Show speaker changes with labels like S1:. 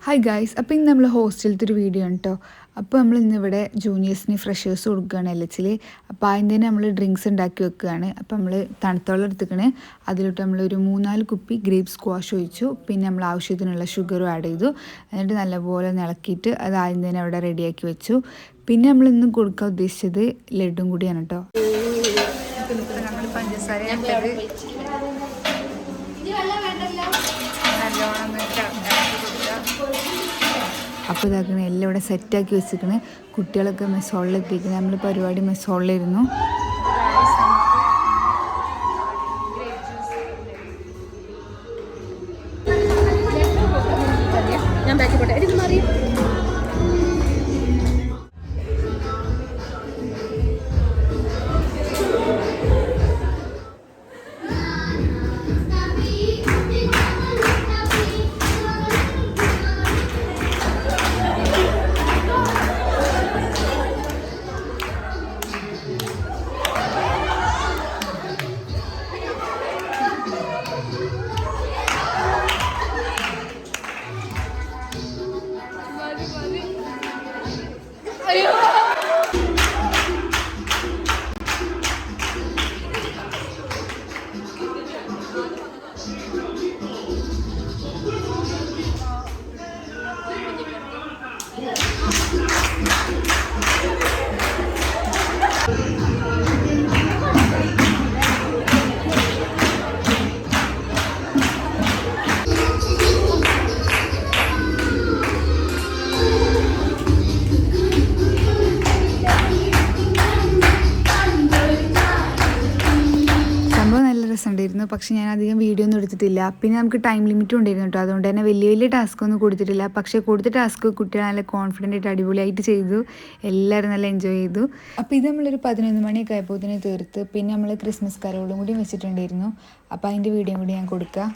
S1: Hi guys, അപ്പോൾ ഇന്ന് നമ്മൾ ഹോസ്റ്റലിലത്തെ ഒരു വീഡിയോ ആണ് കേട്ടോ. അപ്പോൾ നമ്മൾ ഇന്നിവിടെ ജൂനിയേഴ്സിന് ഫ്രഷേഴ്സ് കൊടുക്കുകയാണ് എൽഎച്ചിൽ. അപ്പോൾ അതിൻ്റെ നമ്മൾ ഡ്രിങ്ക്സ് ഉണ്ടാക്കി വെക്കുകയാണ്. അപ്പോൾ നമ്മൾ തണുത്തോളം എടുത്തിക്കണേ, അതിലോട്ട് നമ്മളൊരു 3-4 കുപ്പി ഗ്രേപ്പ് സ്ക്വാഷ് ഒഴിച്ചു. പിന്നെ നമ്മൾ ആവശ്യത്തിനുള്ള ഷുഗറും ആഡ് ചെയ്തു. എന്നിട്ട് നല്ലപോലെ ഇളക്കിയിട്ട് അത് ആദ്യം തന്നെ അവിടെ റെഡിയാക്കി വെച്ചു. പിന്നെ നമ്മൾ ഇന്ന് കൊടുക്കാൻ ഉദ്ദേശിച്ചത് ലഡും കൂടിയാണ് കേട്ടോ. നമ്മൾ പഞ്ചസാര അപ്പോൾ ഇതാക്കണേ എല്ലാം ഇവിടെ സെറ്റാക്കി വെച്ചിരിക്കണേ. കുട്ടികളൊക്കെ മെസ് ഹോളിലെത്തിയിരിക്കുന്നത്. നമ്മൾ പരിപാടി മെസ് ഹോളിലായിരുന്നു.
S2: ഞാൻ ബാക്കി പോട്ടെ. ഇത് മാറി
S1: ഉണ്ടായിരുന്നു. പക്ഷെ ഞാൻ അധികം വീഡിയോ ഒന്നും എടുത്തിട്ടില്ല. പിന്നെ നമുക്ക് ടൈം ലിമിറ്റും ഉണ്ടായിരുന്നു കേട്ടോ. അതുകൊണ്ട് തന്നെ വലിയ ടാസ്ക് ഒന്നും കൊടുത്തിട്ടില്ല. പക്ഷേ കൊടുത്ത ടാസ്ക് കുട്ടികൾ നല്ല കോൺഫിഡൻ്റ് ആയിട്ട് അടിപൊളിയായിട്ട് ചെയ്തു. എല്ലാവരും നല്ല എൻജോയ് ചെയ്തു. അപ്പോൾ ഇത് നമ്മളൊരു 11 മണിയൊക്കെ ആയപ്പോൾ തന്നെ തീർത്ത്. പിന്നെ നമ്മൾ ക്രിസ്മസ് കരോളും കൂടി വെച്ചിട്ടുണ്ടായിരുന്നു. അപ്പോൾ അതിൻ്റെ വീഡിയോ കൂടി ഞാൻ കൊടുക്കാം.